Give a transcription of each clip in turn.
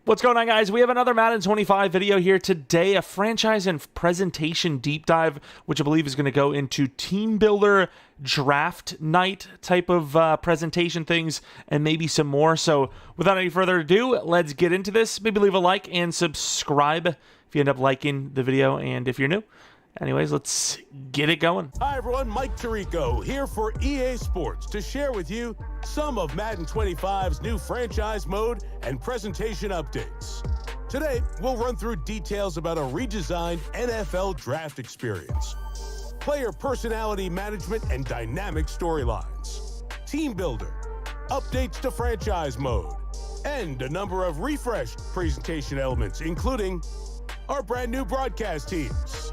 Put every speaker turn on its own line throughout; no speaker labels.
What's going on, guys? We have another Madden 25 video here today, a franchise and presentation deep dive, which I believe is going to go into team builder draft night type of presentation things and maybe some more. So without any further ado, let's get into this. Maybe leave a like and subscribe if you end up liking the video and if you're new. Anyways, let's get it going.
Hi everyone, Mike Tirico here for EA Sports to share with you some of Madden 25's new franchise mode and presentation updates. Today, we'll run through details about a redesigned NFL draft experience, player personality management and dynamic storylines, team builder, updates to franchise mode, and a number of refreshed presentation elements, including our brand new broadcast teams.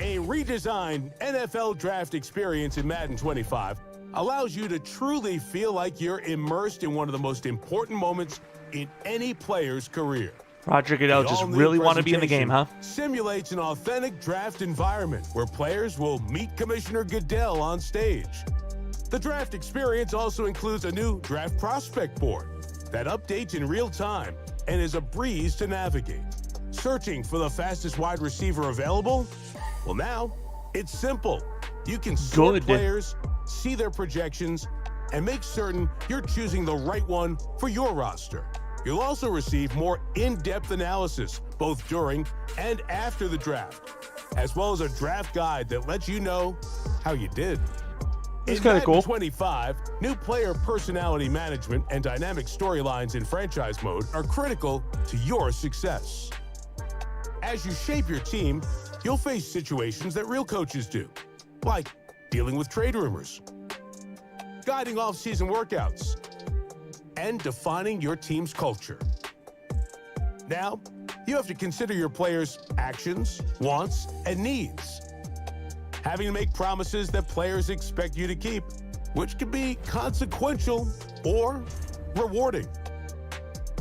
A redesigned NFL draft experience in Madden 25 allows you to truly feel like you're immersed in one of the most important moments in any player's career.
Roger Goodell just really want to be in the game, huh?
Simulates an authentic draft environment where players will meet Commissioner Goodell on stage. The draft experience also includes a new draft prospect board that updates in real time and is a breeze to navigate. Searching for the fastest wide receiver available? Well, now it's simple. You can sort players, see their projections, and make certain you're choosing the right one for your roster. You'll also receive more in-depth analysis both during and after the draft, as well as a draft guide that lets you know how you did.
It's kind of cool.
25, new player personality management and dynamic storylines in franchise mode are critical to your success. As you shape your team, you'll face situations that real coaches do, like dealing with trade rumors, guiding off-season workouts, and defining your team's culture. Now, you have to consider your players' actions, wants, and needs. Having to make promises that players expect you to keep, which can be consequential or rewarding.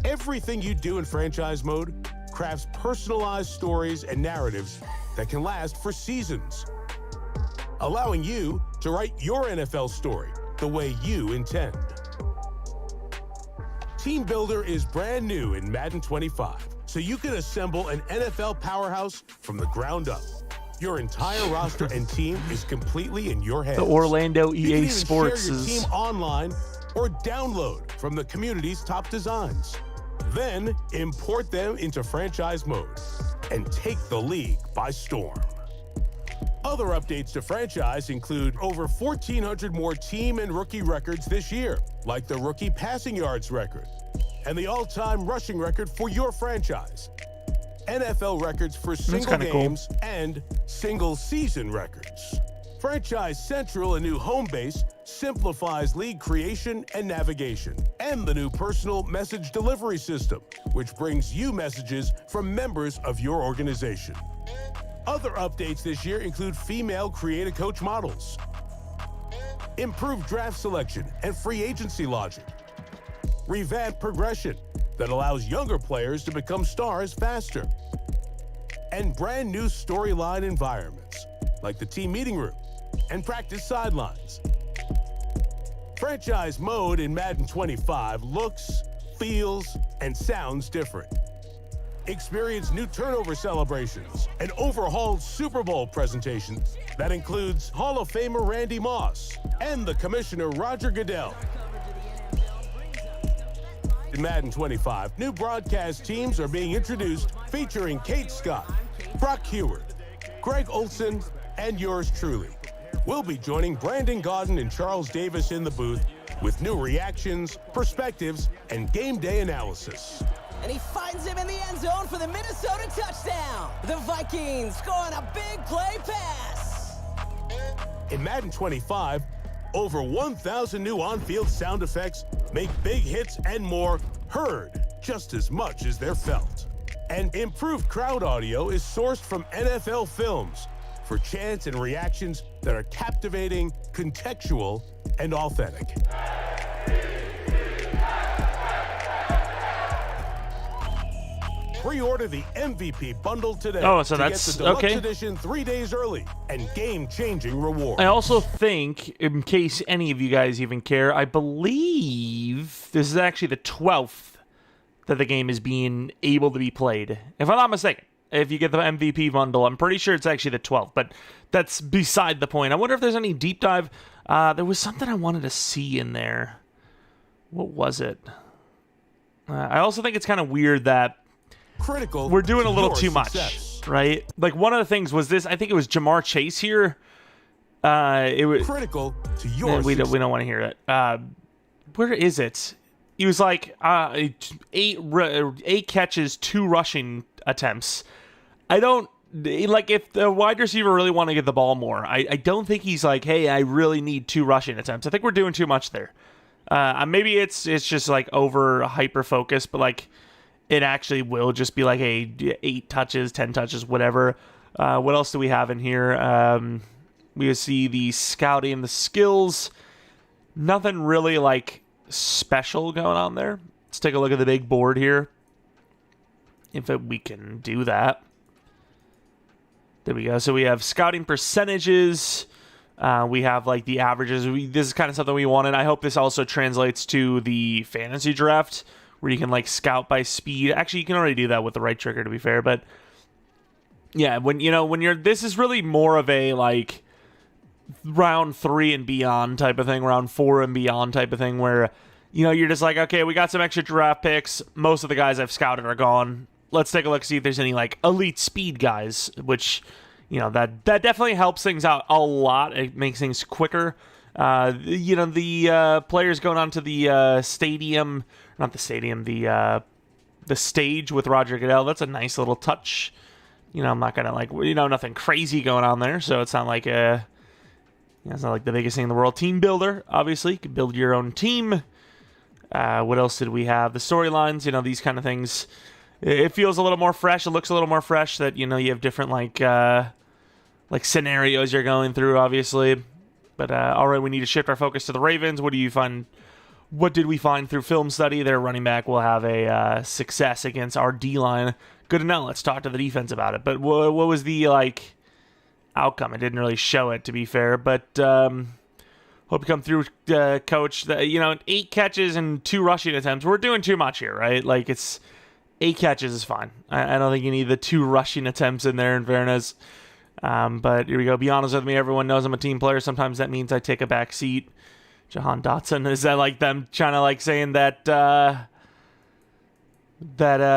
Everything you do in franchise mode crafts personalized stories and narratives that can last for seasons, allowing you to write your NFL story the way you intend. Team Builder is brand new in Madden 25, so you can assemble an NFL powerhouse from the ground up. Your entire roster and team is completely in your hands.
The Orlando
You can
EA
even
Sports
share your
is
team online or download from the community's top designs. Then import them into franchise mode and take the league by storm. Other updates to franchise include over 1,400 more team and rookie records this year, like the rookie passing yards record and the all-time rushing record for your franchise, NFL records for single games and single season records. Franchise Central, a new home base, simplifies league creation and navigation, and the new personal message delivery system, which brings you messages from members of your organization. Other updates this year include female create-a-coach models, improved draft selection and free agency logic, revamped progression that allows younger players to become stars faster, and brand new storyline environments, like the team meeting room and practice sidelines. Franchise mode in Madden 25 looks, feels, and sounds different. Experience new turnover celebrations, an overhauled Super Bowl presentation that includes Hall of Famer Randy Moss and the Commissioner Roger Goodell. In Madden 25, new broadcast teams are being introduced featuring Kate Scott, Brock Heward, Greg Olson, and yours truly. We'll be joining Brandon Gaudin and Charles Davis in the booth with new reactions, perspectives, and game day analysis.
And he finds him in the end zone for the Minnesota touchdown. The Vikings scoring a big play pass.
In Madden 25, over 1,000 new on-field sound effects make big hits and more heard just as much as they're felt. And improved crowd audio is sourced from NFL films for chants and reactions that are captivating, contextual, and authentic. Pre-order the MVP bundle today.
Oh, so
to
that's
get the deluxe
okay.
edition 3 days early and game-changing rewards.
I also think, in case any of you guys even care, I believe this is actually the 12th that the game is being able to be played. If I'm not mistaken, if you get the MVP bundle, I'm pretty sure it's actually the 12th, but that's beside the point. I wonder if there's any deep dive. There was something I wanted to see in there. What was it? I also think it's kind of weird that we're doing a little too much, right? Like, one of the things was this, I think it was Jamar Chase here. It was
critical to your
we don't want to hear it. Where is it? He was like 8 catches, 2 rushing attempts. I don't like, if the wide receiver really want to get the ball more. I don't think he's like, hey, I really need 2 rushing attempts. I think we're doing too much there. Maybe it's just like over hyper focus, but like it actually will just be like, hey, 8 touches, 10 touches, whatever. What else do we have in here? We see the scouting, the skills. Nothing really like special going on there. Let's take a look at the big board here. If we can do that. There we go. So we have scouting percentages. We have like the averages. This is kind of something we wanted. I hope this also translates to the fantasy draft, where you can like scout by speed. Actually, you can already do that with the right trigger, to be fair. But yeah, when you're, this is really more of a like round 3 and beyond type of thing, round 4 and beyond type of thing, where you're just like, okay, we got some extra draft picks. Most of the guys I've scouted are gone. Let's take a look, see if there's any like elite speed guys, which that definitely helps things out a lot. It makes things quicker. The players going onto the stadium, not the stadium, the stage with Roger Goodell. That's a nice little touch. I'm not gonna like, nothing crazy going on there, so it's not like it's not like the biggest thing in the world. Team builder, obviously, you can build your own team. What else did we have? The storylines, these kind of things. It feels a little more fresh. It looks a little more fresh that, you have different like scenarios you're going through, obviously. But all right, we need to shift our focus to the Ravens. What did we find through film study? Their running back will have a success against our D-line. Good to know. Let's talk to the defense about it. But what was the outcome? It didn't really show it, to be fair. But hope you come through, Coach. 8 catches and 2 rushing attempts. We're doing too much here, right? Like, it's 8 catches is fine. I don't think you need the 2 rushing attempts in there, in fairness. But here we go. Be honest with me. Everyone knows I'm a team player. Sometimes that means I take a back seat. Jahan Dotson, is that like them trying to like saying that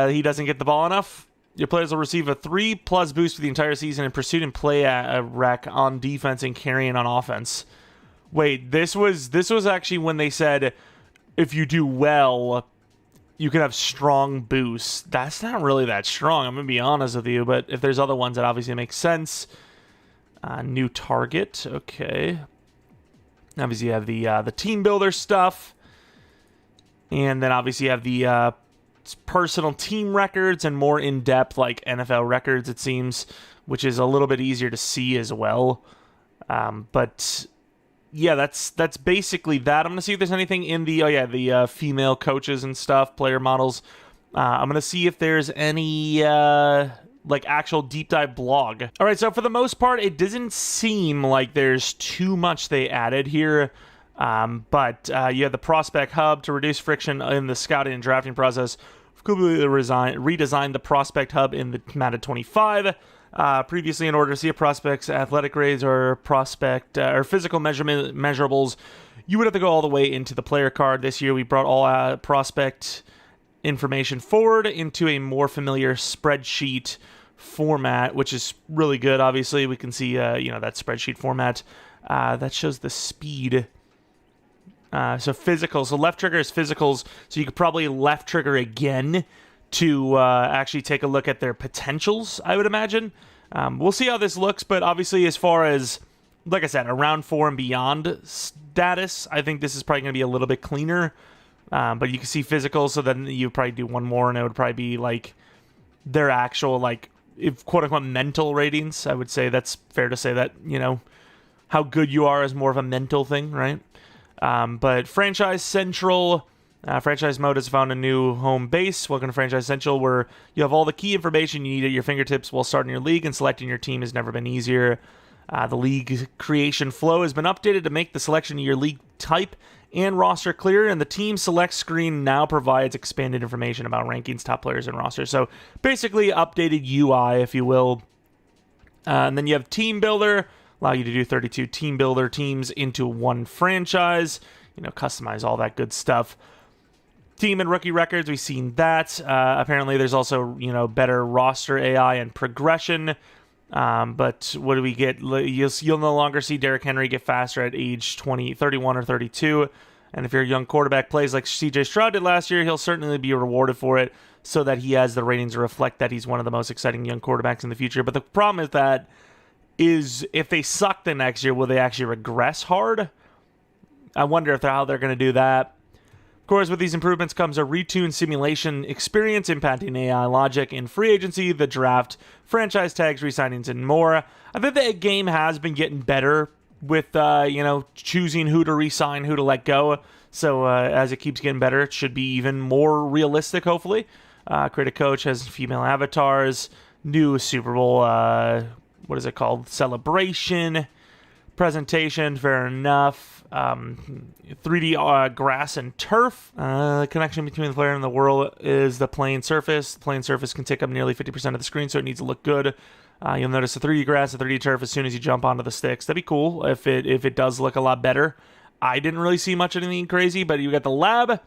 he doesn't get the ball enough? Your players will receive a 3+ boost for the entire season in pursuit and play at a wreck on defense and carrying on offense. Wait, this was actually when they said if you do well, you can have strong boosts. That's not really that strong, I'm going to be honest with you, but if there's other ones, that obviously makes sense. New target, okay. Obviously, you have the team builder stuff. And then obviously you have the personal team records and more in-depth like NFL records, it seems, which is a little bit easier to see as well. But yeah, that's basically that. I'm going to see if there's anything in the female coaches and stuff, player models. I'm going to see if there's any like actual deep dive blog. All right, so for the most part, it doesn't seem like there's too much they added here. But you have the prospect hub to reduce friction in the scouting and drafting process. We've completely redesigned the prospect hub in the Madden 25. Previously, in order to see a prospect's athletic grades or prospect or physical measurables, you would have to go all the way into the player card. This year, we brought all prospect information forward into a more familiar spreadsheet format, which is really good. Obviously, we can see that spreadsheet format that shows the speed. So physicals. So left trigger is physicals. So you could probably left trigger again to actually take a look at their potentials, I would imagine. We'll see how this looks, but obviously as far as, like I said, a round 4 and beyond status, I think this is probably going to be a little bit cleaner. But you can see physicals, so then you probably do one more, and it would probably be like their actual, like, if quote-unquote mental ratings. I would say that's fair to say that, how good you are is more of a mental thing, right? But Franchise Central, Franchise Mode has found a new home base. Welcome to Franchise Central, where you have all the key information you need at your fingertips while starting your league, and selecting your team has never been easier. The league creation flow has been updated to make the selection of your league type and roster clear, and the team select screen now provides expanded information about rankings, top players, and rosters. So basically updated UI, if you will. And then you have Team Builder, allow you to do 32 Team Builder teams into one franchise, customize all that good stuff. Team and rookie records, we've seen that. Apparently there's also, better roster AI and progression. But what do we get? You'll no longer see Derrick Henry get faster at age 31 or 32. And if your young quarterback plays like CJ Stroud did last year, he'll certainly be rewarded for it so that he has the ratings to reflect that he's one of the most exciting young quarterbacks in the future. But the problem is if they suck the next year, will they actually regress hard? I wonder how they're going to do that. Of course, with these improvements comes a retuned simulation experience impacting AI logic in free agency, the draft, franchise tags, re-signings, and more. I think the game has been getting better with, choosing who to re-sign, who to let go. So as it keeps getting better, it should be even more realistic, hopefully. Create a Coach has female avatars, new Super Bowl, what is it called? Celebration, presentation, fair enough. 3D grass and turf. The connection between the player and the world is the playing surface. The playing surface can take up nearly 50% of the screen, so it needs to look good. You'll notice the 3D grass, the 3D turf as soon as you jump onto the sticks. That'd be cool if it does look a lot better. I didn't really see much of anything crazy, but you got the lab,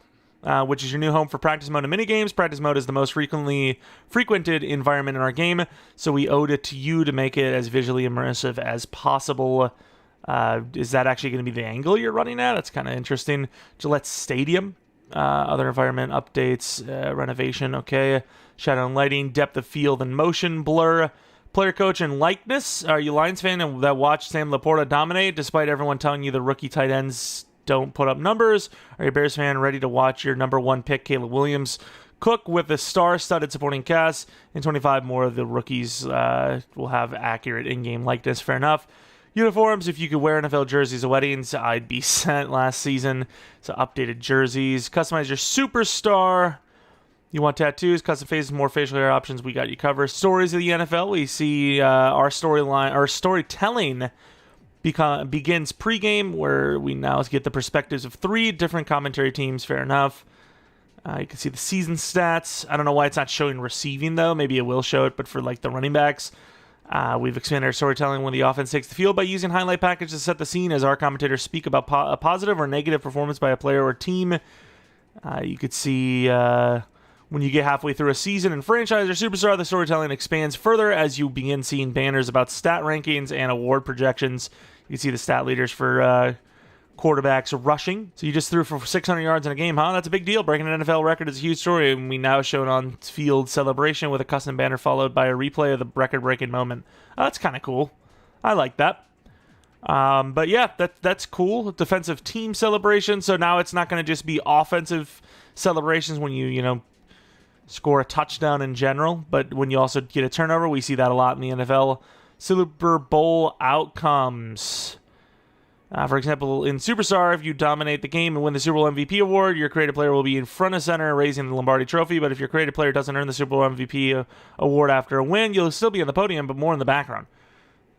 which is your new home for practice mode and minigames. Practice mode is the most frequented environment in our game, so we owed it to you to make it as visually immersive as possible. Is that actually going to be the angle you're running at? That's kind of interesting. Gillette Stadium, other environment updates, renovation, okay. Shadow and lighting, depth of field and motion blur. Player coach and likeness. Are you Lions fan that watched Sam Laporta dominate despite everyone telling you the rookie tight ends don't put up numbers? Are you a Bears fan ready to watch your number one pick, Caleb Williams, cook with a star-studded supporting cast? In 25, more of the rookies will have accurate in-game likeness. Fair enough. Uniforms, if you could wear NFL jerseys at weddings, I'd be sent last season. So updated jerseys. Customize your superstar. You want tattoos, custom faces, more facial hair options, we got you covered. Stories of the NFL, we see our storytelling begins pregame, where we now get the perspectives of 3 different commentary teams. Fair enough. You can see the season stats. I don't know why it's not showing receiving, though. Maybe it will show it, but for the running backs. We've expanded our storytelling when the offense takes the field by using highlight packages to set the scene as our commentators speak about a positive or negative performance by a player or team. You could see when you get halfway through a season in franchise or superstar, the storytelling expands further as you begin seeing banners about stat rankings and award projections. You can see the stat leaders for quarterbacks rushing. So you just threw for 600 yards in a game, huh? That's a big deal. Breaking an NFL record is a huge story, and we now show it on field celebration with a custom banner followed by a replay of the record-breaking moment. That's kind of cool. I like that. But yeah, that's cool. Defensive team celebration. So now it's not going to just be offensive celebrations when you score a touchdown in general, but when you also get a turnover, we see that a lot in the NFL. Super Bowl outcomes. For example, in Superstar, if you dominate the game and win the Super Bowl MVP award, your creative player will be in front of center raising the Lombardi Trophy, but if your creative player doesn't earn the Super Bowl MVP award after a win, you'll still be on the podium, but more in the background.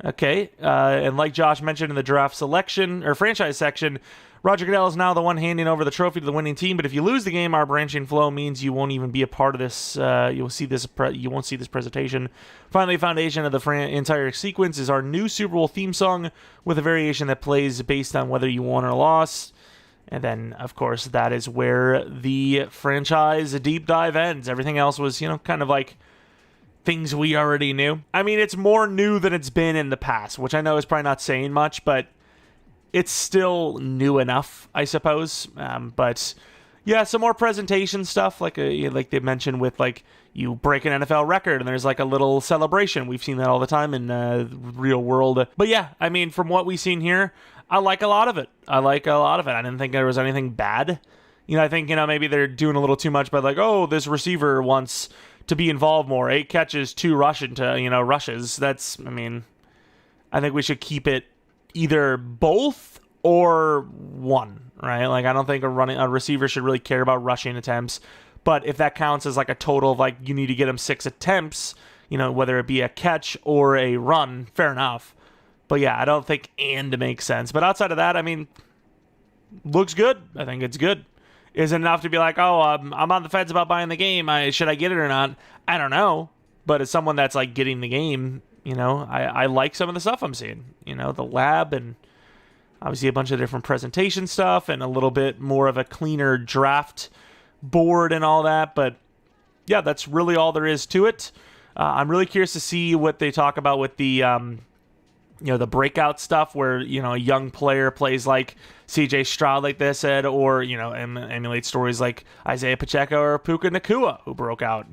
Okay, and like Josh mentioned in the draft selection, or franchise section, Roger Goodell is now the one handing over the trophy to the winning team, but if you lose the game, our branching flow means you won't even be a part of this. You won't see this presentation. Finally, foundation of the entire sequence is our new Super Bowl theme song with a variation that plays based on whether you won or lost. And then, of course, that is where the franchise deep dive ends. Everything else was, kind of like things we already knew. I mean, it's more new than it's been in the past, which I know is probably not saying much, but it's still new enough, I suppose. But yeah, some more presentation stuff, like they mentioned with you break an NFL record and there's a little celebration. We've seen that all the time in real world. But yeah, I mean, from what we've seen here, I like a lot of it. I didn't think there was anything bad. I think maybe they're doing a little too much by this receiver wants to be involved more. 8 catches, 2 rushes. I think we should keep it either both or one, right? I don't think a receiver should really care about rushing attempts, but if that counts as a total of you need to get him 6 attempts, whether it be a catch or a run, fair enough. But yeah, I don't think and makes sense. But outside of that, looks good. I think it's good. Isn't enough to be like, oh, I'm on the fence about buying the game. Should I get it or not? I don't know. But as someone that's like getting the game, I like some of the stuff I'm seeing. The lab and obviously a bunch of different presentation stuff and a little bit more of a cleaner draft board and all that. But yeah, that's really all there is to it. I'm really curious to see what they talk about with the the breakout stuff where, a young player plays like CJ Stroud, like they said, or, emulate stories like Isaiah Pacheco or Puka Nacua, who broke out,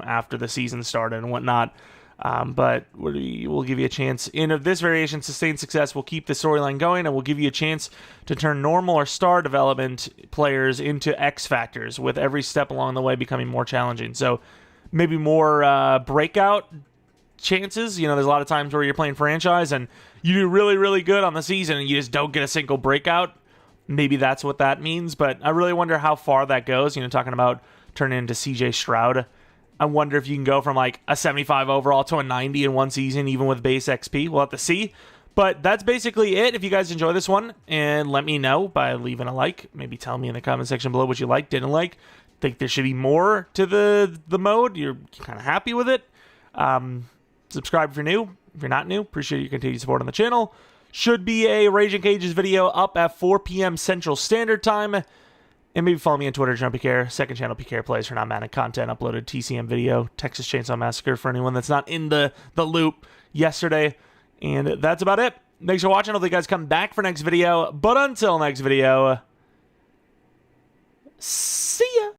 after the season started and whatnot. But we'll give you a chance. And if this variation sustains success, we'll keep the storyline going, and we'll give you a chance to turn normal or star development players into X factors, with every step along the way becoming more challenging. So maybe more breakout chances. There's a lot of times where you're playing franchise and you do really, really good on the season and you just don't get a single breakout. Maybe that's what that means, but I really wonder how far that goes. Talking about turning into CJ Stroud. I wonder if you can go from like a 75 overall to a 90 in one season, even with base XP. We'll have to see. But that's basically it. If you guys enjoy this one, and let me know by leaving a like. Maybe tell me in the comment section below what you liked, didn't like. Think there should be more to the mode. You're kind of happy with it. Subscribe if you're new. If you're not new, appreciate your continued support on the channel. Should be a Raging Cages video up at 4 p.m. Central Standard Time. And maybe follow me on Twitter, Jeromepkr. Second channel, PK Plays for non-Madden content. Uploaded TCM video, Texas Chainsaw Massacre for anyone that's not in the loop yesterday. And that's about it. Thanks for watching. Hopefully you guys come back for next video. But until next video, see ya.